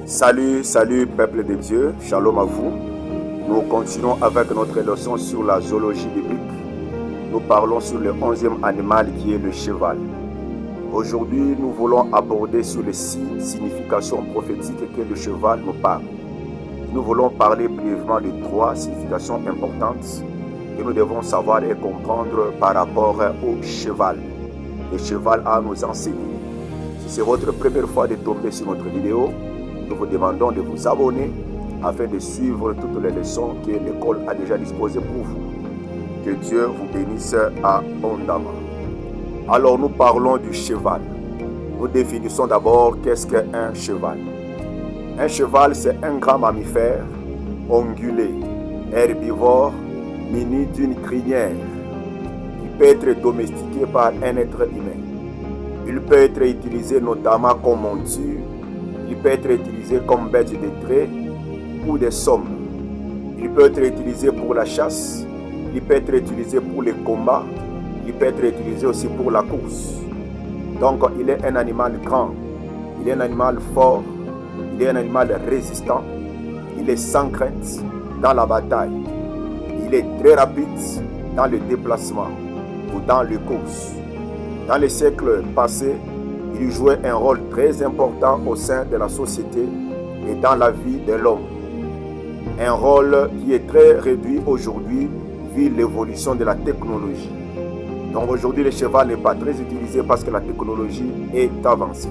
Salut peuple de Dieu, shalom à vous. Nous continuons avec notre leçon sur la zoologie biblique. Nous parlons sur le 11e animal qui est le cheval. Aujourd'hui, nous voulons aborder sur les 6 significations prophétiques que le cheval nous parle. Nous voulons parler brièvement de 3 significations importantes que nous devons savoir et comprendre par rapport au cheval. Le cheval à nous enseigner. Si c'est votre première fois de tomber sur notre vidéo, nous vous demandons de vous abonner afin de suivre toutes les leçons que l'école a déjà disposées pour vous. Que Dieu vous bénisse abondamment. Alors nous parlons du cheval. Nous définissons d'abord qu'est-ce qu'un cheval. Un cheval, c'est un grand mammifère, ongulé, herbivore, muni d'une crinière. Il peut être domestiqué par un être humain. Il peut être utilisé notamment comme monture. Il peut être utilisé comme bête de trait ou des sommes. Il peut être utilisé pour la chasse. Il peut être utilisé pour les combats. Il peut être utilisé aussi pour la course. Donc, il est un animal grand. Il est un animal fort. Il est un animal résistant. Il est sans crainte dans la bataille. Il est très rapide dans le déplacement ou dans les courses. Dans les siècles passés, il jouait un rôle très important au sein de la société et dans la vie de l'homme. Un rôle qui est très réduit aujourd'hui vu l'évolution de la technologie. Donc aujourd'hui, le cheval n'est pas très utilisé parce que la technologie est avancée.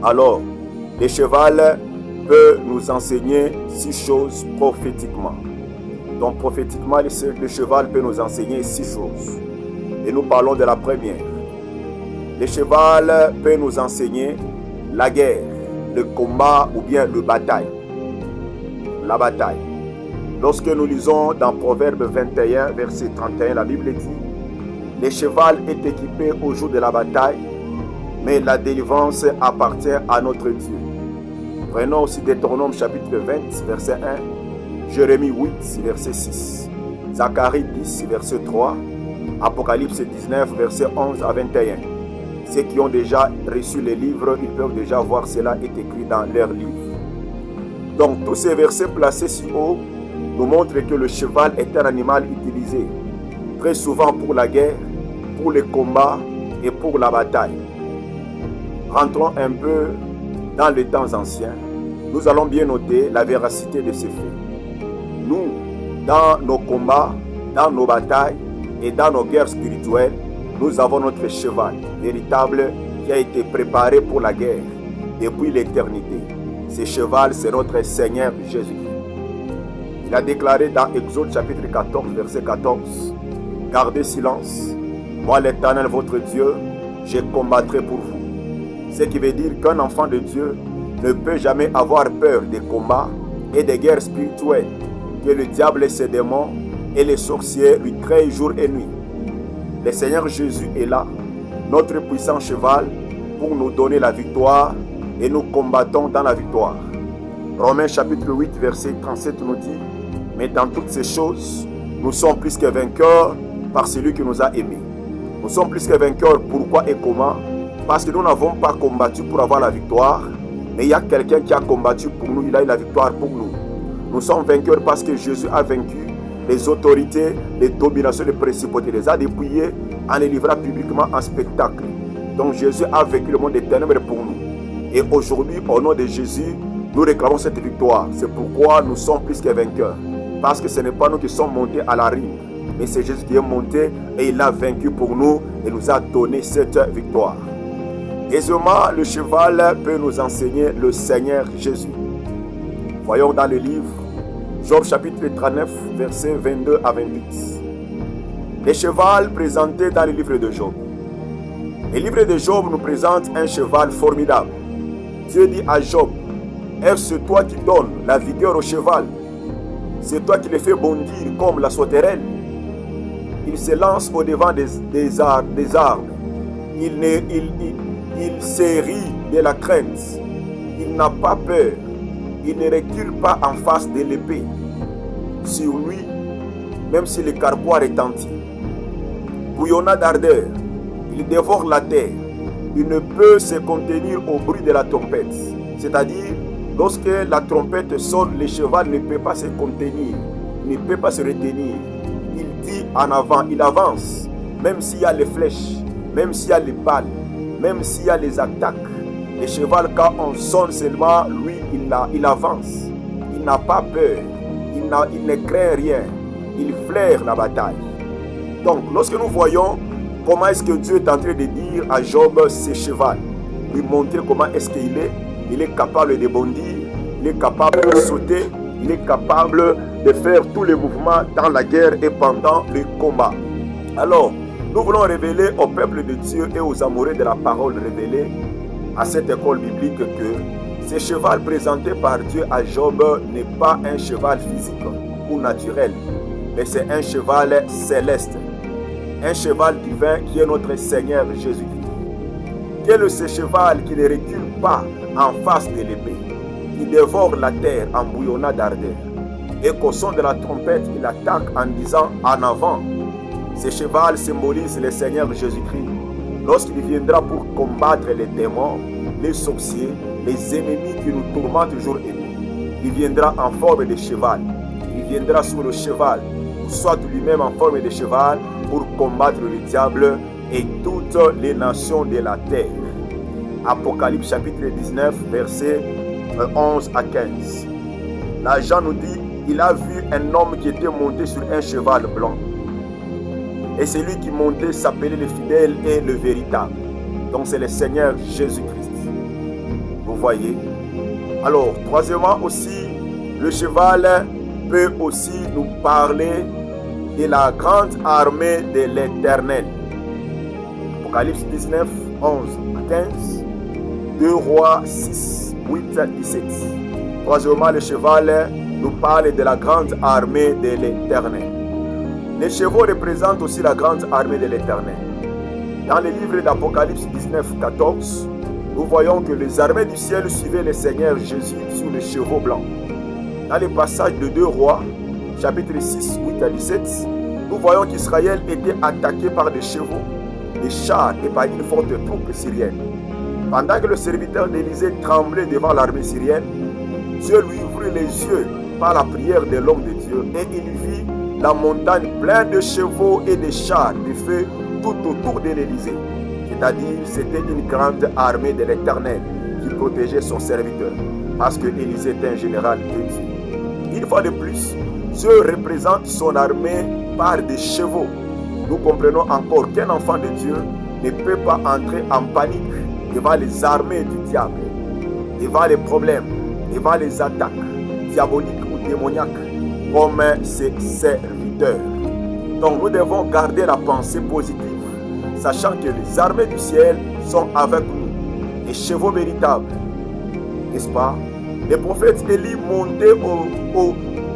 Alors, le cheval peut nous enseigner 6 choses prophétiquement. Donc prophétiquement, le cheval peut nous enseigner 6 choses. Et nous parlons de la première. Le cheval peut nous enseigner la guerre, le combat ou bien le bataille. La bataille. Lorsque nous lisons dans Proverbe 21, verset 31, la Bible dit « Le cheval est équipé au jour de la bataille, mais la délivrance appartient à notre Dieu. » Prenons aussi Deutéronome chapitre 20, verset 1, Jérémie 8, verset 6, Zacharie 10, verset 3, Apocalypse 19, verset 11 à 21. Ceux qui ont déjà reçu les livres, ils peuvent déjà voir cela est écrit dans leurs livres. Donc, tous ces versets placés si haut nous montrent que le cheval est un animal utilisé très souvent pour la guerre, pour les combats et pour la bataille. Rentrons un peu dans les temps anciens. Nous allons bien noter la véracité de ces faits. Nous, dans nos combats, dans nos batailles et dans nos guerres spirituelles, nous avons notre cheval véritable qui a été préparé pour la guerre depuis l'éternité. Ce cheval, c'est notre Seigneur Jésus-Christ. Il a déclaré dans Exode chapitre 14, verset 14, « Gardez silence, moi l'Éternel votre Dieu, je combattrai pour vous. » Ce qui veut dire qu'un enfant de Dieu ne peut jamais avoir peur des combats et des guerres spirituelles que le diable et ses démons et les sorciers lui créent jour et nuit. Le Seigneur Jésus est là, notre puissant cheval, pour nous donner la victoire et nous combattons dans la victoire. Romains chapitre 8, verset 37 nous dit « Mais dans toutes ces choses, nous sommes plus que vainqueurs par celui qui nous a aimés. » Nous sommes plus que vainqueurs, pourquoi et comment? Parce que nous n'avons pas combattu pour avoir la victoire, mais il y a quelqu'un qui a combattu pour nous, il a eu la victoire pour nous. Nous sommes vainqueurs parce que Jésus a vaincu les autorités, les dominations, les principautés, les a dépouillés en les livrant publiquement en spectacle. Donc Jésus a vaincu le monde des ténèbres pour nous. Et aujourd'hui, au nom de Jésus, nous réclamons cette victoire. C'est pourquoi nous sommes plus que vainqueurs. Parce que ce n'est pas nous qui sommes montés à la rime, mais c'est Jésus qui est monté et il a vaincu pour nous et nous a donné cette victoire. Aisément, le cheval peut nous enseigner le Seigneur Jésus. Voyons dans le livre Job chapitre 39, versets 22 à 28. Les chevals présentés dans le livre de Job. Le livre de Job nous présente un cheval formidable. Dieu dit à Job, « Est-ce toi qui donnes la vigueur au cheval? C'est toi qui le fais bondir comme la sauterelle. Il se lance au-devant des arbres. Il se rit de la crainte. Il n'a pas peur. Il ne recule pas en face de l'épée. Sur lui, même si le carquois retentit. Bouillonnant d'ardeur, il dévore la terre. Il ne peut se contenir au bruit de la trompette. C'est-à-dire, Lorsque la trompette sonne, le cheval ne peut pas se contenir, ne peut pas se retenir. Il dit en avant, il avance, même s'il y a les flèches, même s'il y a les balles, même s'il y a les attaques. Le cheval, quand on sonne seulement, lui, il avance. Il n'a pas peur, il ne craint rien, il flaire la bataille. Donc, lorsque nous voyons comment est-ce que Dieu est en train de dire à Job, ce cheval, lui montrer comment est-ce qu'il est, il est capable de bondir, il est capable de sauter, il est capable de faire tous les mouvements dans la guerre et pendant le combat. Alors, nous voulons révéler au peuple de Dieu et aux amoureux de la parole révélée à cette école biblique que ce cheval présenté par Dieu à Job n'est pas un cheval physique ou naturel, mais c'est un cheval céleste, un cheval divin qui est notre Seigneur Jésus-Christ. Quel est ce cheval qui ne recule pas en face de l'épée, qui dévore la terre en bouillonnant d'ardeur, et qu'au son de la trompette, il attaque en disant en avant. Ce cheval symbolise le Seigneur Jésus-Christ lorsqu'il viendra pour combattre les démons, les sorciers, les ennemis qui nous tourmentent jour et nuit. Il viendra en forme de cheval, il viendra sur le cheval, ou soit lui-même en forme de cheval, pour combattre le diable et toutes les nations de la terre. Apocalypse chapitre 19, versets 11 à 15. L'agent nous dit, il a vu un homme qui était monté sur un cheval blanc. Et celui qui montait s'appelait le fidèle et le véritable. Donc c'est le Seigneur Jésus-Christ. Vous voyez? Alors, troisièmement aussi, le cheval peut aussi nous parler de la grande armée de l'Éternel. Apocalypse 19, 11 à 15. 2 Rois 6, 8 à 17. Troisièmement, le cheval nous parle de la grande armée de l'Éternel. Les chevaux représentent aussi la grande armée de l'Éternel. Dans le livre d'Apocalypse 19, 14, nous voyons que les armées du ciel suivaient le Seigneur Jésus sur les chevaux blancs. Dans le passage de 2 Rois, chapitre 6, 8 à 17, nous voyons qu'Israël était attaqué par des chevaux, des chars et par une forte troupe syrienne. Pendant que le serviteur d'Élisée tremblait devant l'armée syrienne, Dieu lui ouvrit les yeux par la prière de l'homme de Dieu et il vit la montagne pleine de chevaux et de chars de feu tout autour de l'Élysée. C'est-à-dire, c'était une grande armée de l'Éternel qui protégeait son serviteur, parce que Élysée était un général de Dieu. Une fois de plus, Dieu représente son armée par des chevaux. Nous comprenons encore qu'un enfant de Dieu ne peut pas entrer en panique devant les armées du diable, devant les problèmes, devant les attaques diaboliques ou démoniaques, comme ses serviteurs. Donc nous devons garder la pensée positive, sachant que les armées du ciel sont avec nous, les chevaux véritables, n'est-ce pas? Le prophète Élie montait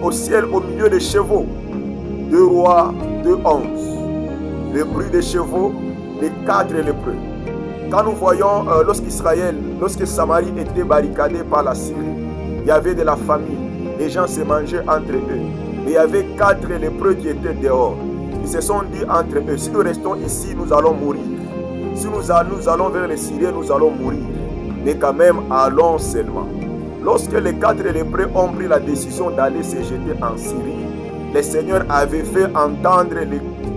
au ciel au milieu des chevaux. 2 Rois 2, 11. Le bruit des chevaux, les 4 lépreux. Quand nous voyons lorsque Samarie était barricadée par la Syrie, il y avait de la famine, les gens se mangeaient entre eux. Mais il y avait 4 lépreux qui étaient dehors. Ils se sont dit entre eux, si nous restons ici, nous allons mourir. Si nous allons vers les Syriens, nous allons mourir. Mais quand même, allons seulement. Lorsque les 4 lépreux ont pris la décision d'aller se jeter en Syrie, le Seigneur avait fait entendre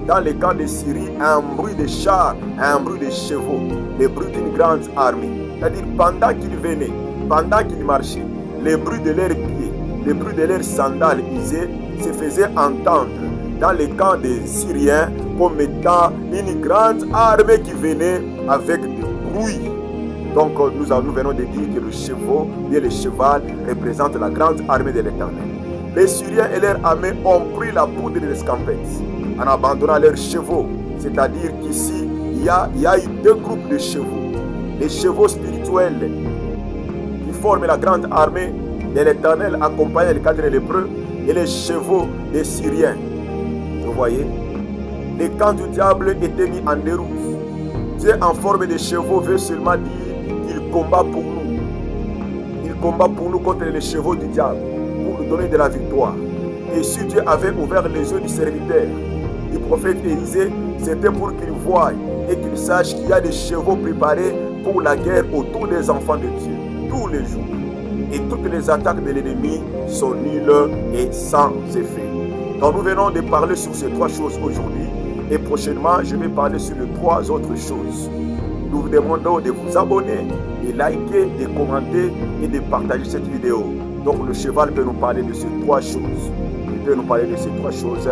dans les camps de Syrie un bruit de chars, un bruit de chevaux, le bruit d'une grande armée. C'est-à-dire, pendant qu'ils venaient, pendant qu'ils marchaient, le bruit de leurs pieds, le bruit de leurs sandales usées se faisait entendre dans les camps des Syriens comme étant une grande armée qui venait avec du bruit. Donc nous venons de dire que le chevaux et le cheval représentent la grande armée de l'Éternel. Les Syriens et leur armée ont pris la poudre de l'escampette en abandonnant leurs chevaux. C'est-à-dire qu'ici, il y a eu 2 groupes de chevaux. Les chevaux spirituels qui forment la grande armée de l'Éternel accompagnant les 4 lépreux et les chevaux des Syriens. Vous voyez, les camps du diable étaient mis en déroute. Dieu en forme de chevaux veut seulement dire qu'il combat pour nous. Il combat pour nous contre les chevaux du diable, pour nous donner de la victoire. Et si Dieu avait ouvert les yeux du serviteur, du prophète Élisée, c'était pour qu'il voie et qu'il sache qu'il y a des chevaux préparés pour la guerre autour des enfants de Dieu, tous les jours. et toutes les attaques de l'ennemi sont nulles et sans effet. Donc nous venons de parler sur ces 3 choses aujourd'hui et prochainement je vais parler sur les 3 autres choses. Nous vous demandons de vous abonner, de liker, de commenter et de partager cette vidéo. Donc le cheval peut nous parler de ces 3 choses. Il peut nous parler de ces 3 choses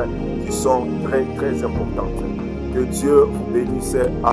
qui sont très très importantes. Que Dieu vous bénisse.